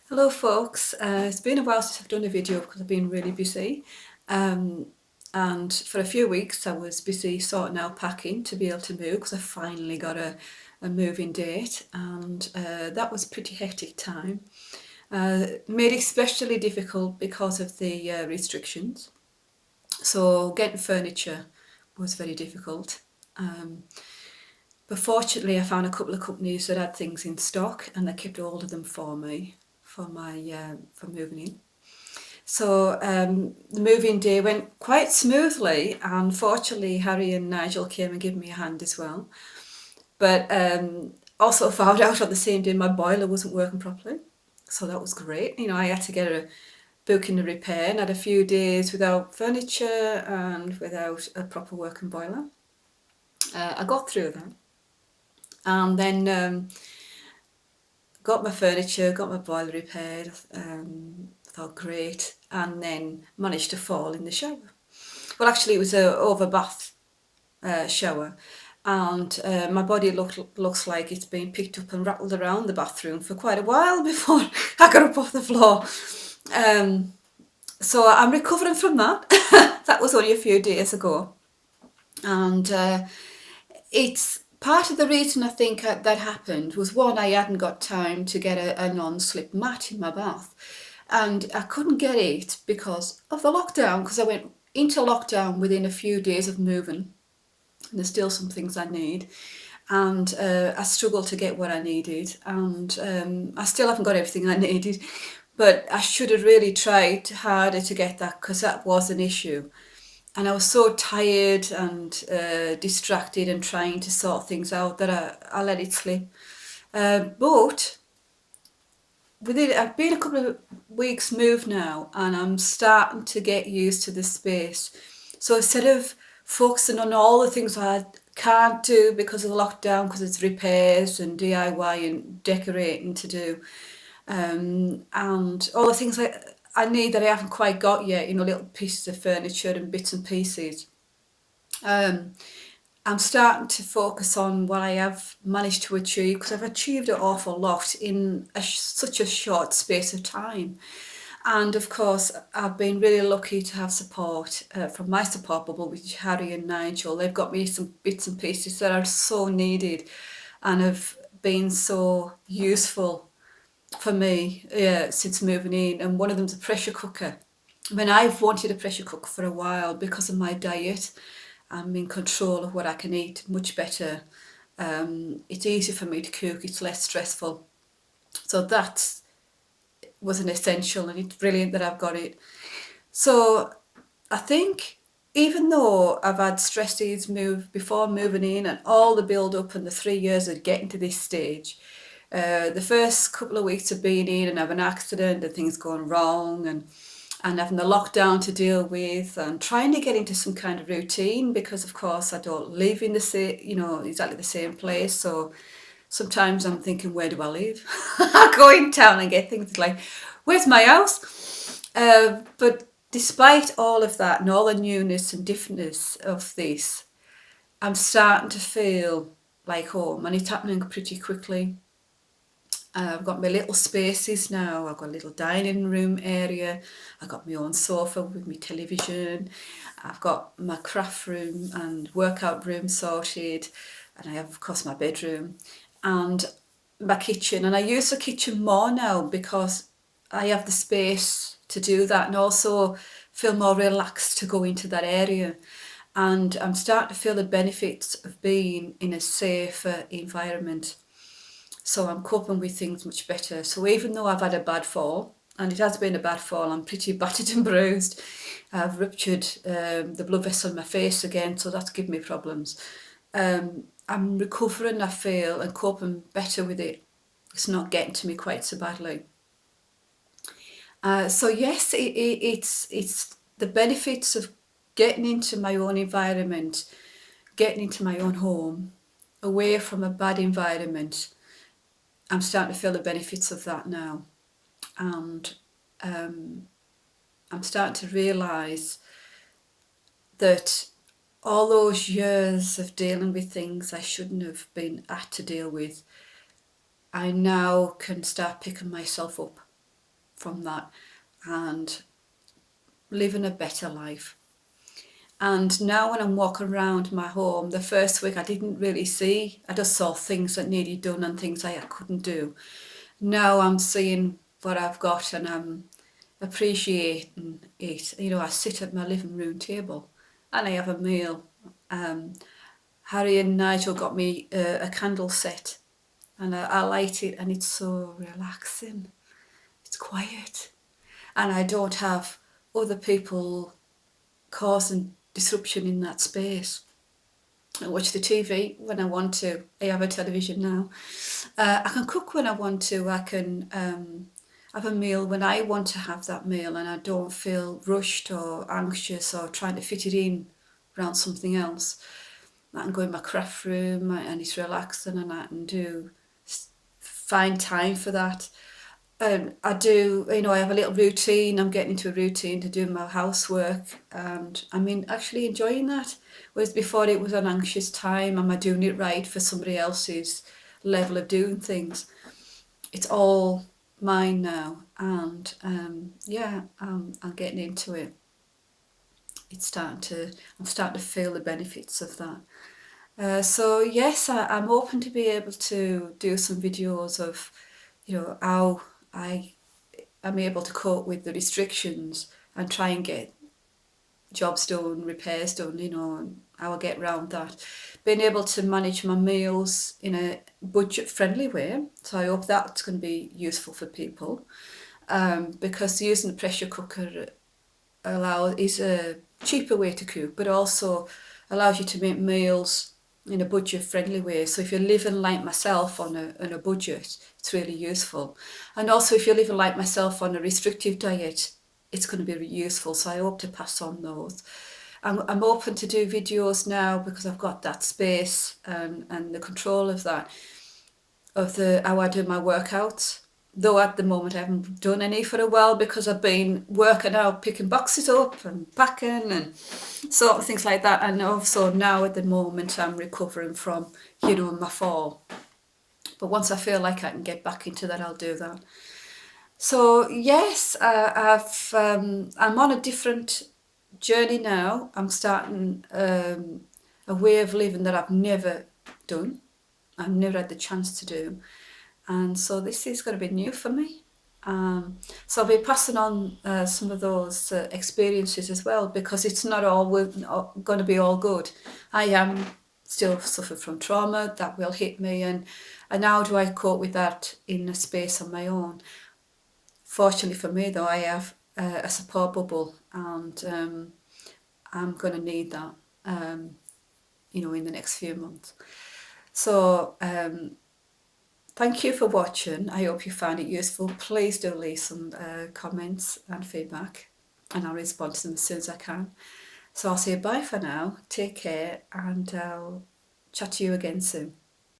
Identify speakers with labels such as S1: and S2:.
S1: Hello folks, it's been a while since I've done a video because I've been really busy, and for a few weeks I was busy sorting out packing to be able to move because I finally got a moving date, and that was a pretty hectic time. Made it especially difficult because of the restrictions, so getting furniture was very difficult. Um, but fortunately I found a couple of companies that had things in stock and they kept hold of them for me for moving in. So the moving day went quite smoothly, and fortunately Harry and Nigel came and gave me a hand as well. But also found out on the same day my boiler wasn't working properly, so that was great. You know, I had to get a book in a repair and had a few days without furniture and without a proper working boiler. I got through that, and then got my furniture, got my boiler repaired. Thought great, and then managed to fall in the shower. Well, actually, it was a over bath shower, and my body looks like it's been picked up and rattled around the bathroom for quite a while before I got up off the floor. Um, so I'm recovering from that. That was only a few days ago, and it's part of the reason I think that happened was, one, I hadn't got time to get a non-slip mat in my bath, and I couldn't get it because of the lockdown, because I went into lockdown within a few days of moving. And there's still some things I need, and I struggled to get what I needed, and I still haven't got everything I needed, but I should have really tried harder to get that, because that was an issue. And I was so tired and distracted and trying to sort things out that I let it slip. But I've been a couple of weeks moved now, and I'm starting to get used to the space. So instead of focusing on all the things I can't do because of the lockdown, because it's repairs and DIY and decorating to do, and all the things I need that I haven't quite got yet, you know, little pieces of furniture and bits and pieces. Um, I'm starting to focus on what I have managed to achieve, because I've achieved an awful lot in such a short space of time. And of course, I've been really lucky to have support from my support bubble, which is Harry and Nigel. They've got me some bits and pieces that are so needed and have been so useful for me since moving in. And one of them's a pressure cooker. I mean, I've wanted a pressure cooker for a while because of my diet. I'm in control of what I can eat much better. It's easier for me to cook, it's less stressful. So that was an essential, and it's brilliant that I've got it. So I think even though I've had stresses move before moving in and all the build up and the 3 years of getting to this stage, the first couple of weeks of being in and having an accident and things going wrong, and having the lockdown to deal with, and trying to get into some kind of routine, because of course I don't live in the same, you know, exactly the same place. So sometimes I'm thinking, where do I live? I go in town and get things like, where's my house? But despite all of that and all the newness and differentness of this, I'm starting to feel like home, and it's happening pretty quickly. I've got my little spaces now. I've got a little dining room area. I've got my own sofa with my television. I've got my craft room and workout room sorted. And I have, of course, my bedroom and my kitchen. And I use the kitchen more now because I have the space to do that, and also feel more relaxed to go into that area. And I'm starting to feel the benefits of being in a safer environment. So I'm coping with things much better. So even though I've had a bad fall, and it has been a bad fall, I'm pretty battered and bruised. I've ruptured the blood vessel in my face again, so that's given me problems. I'm recovering, I feel, and coping better with it. It's not getting to me quite so badly. So yes, it's the benefits of getting into my own environment, getting into my own home, away from a bad environment. I'm starting to feel the benefits of that now, and I'm starting to realise that all those years of dealing with things I shouldn't have been at to deal with, I now can start picking myself up. from that and living a better life. And now when I'm walking around my home, the first week I didn't really see, I just saw things that needed done and things I couldn't do. Now I'm seeing what I've got and I'm appreciating it. You know, I sit at my living room table and I have a meal. Harry and Nigel got me a candle set and I light it and it's so relaxing. It's quiet and I don't have other people causing disruption in that space. I watch the TV when I want to. I have a television now. I can cook when I want to. I can have a meal when I want to have that meal and I don't feel rushed or anxious or trying to fit it in around something else. I can go in my craft room and it's relaxing and I can find time for that. I do, you know, I have a little routine. I'm getting into a routine to do my housework and I mean, actually enjoying that. Whereas before it was an anxious time, am I doing it right for somebody else's level of doing things? It's all mine now and yeah, I'm getting into it. I'm starting to feel the benefits of that. So yes, I'm open to be able to do some videos of, you know, how I am able to cope with the restrictions and try and get jobs done, repairs done, you know, and how I get around that. Being able to manage my meals in a budget-friendly way. So I hope that's going to be useful for people. Because using a pressure cooker is a cheaper way to cook, but also allows you to make meals in a budget-friendly way. So if you're living like myself on a budget, it's really useful. And also if you're living like myself on a restrictive diet, it's going to be useful. So I hope to pass on those. I'm open to do videos now because I've got that space and the control of that, of how I do my workouts. Though at the moment I haven't done any for a while because I've been working out, picking boxes up and packing and sort of things like that. And also now at the moment I'm recovering from, you know, my fall. But once I feel like I can get back into that, I'll do that. So yes, I'm on a different journey now. I'm starting a way of living that I've never done. I've never had the chance to do. And so this is going to be new for me. So I'll be passing on some of those experiences as well because it's not all going to be all good. I am still suffering from trauma that will hit me and how do I cope with that in a space on my own? Fortunately for me though, I have a support bubble and I'm going to need that, you know, in the next few months. So thank you for watching. I hope you found it useful. Please do leave some comments and feedback and I'll respond to them as soon as I can. So I'll say bye for now. Take care and I'll chat to you again soon.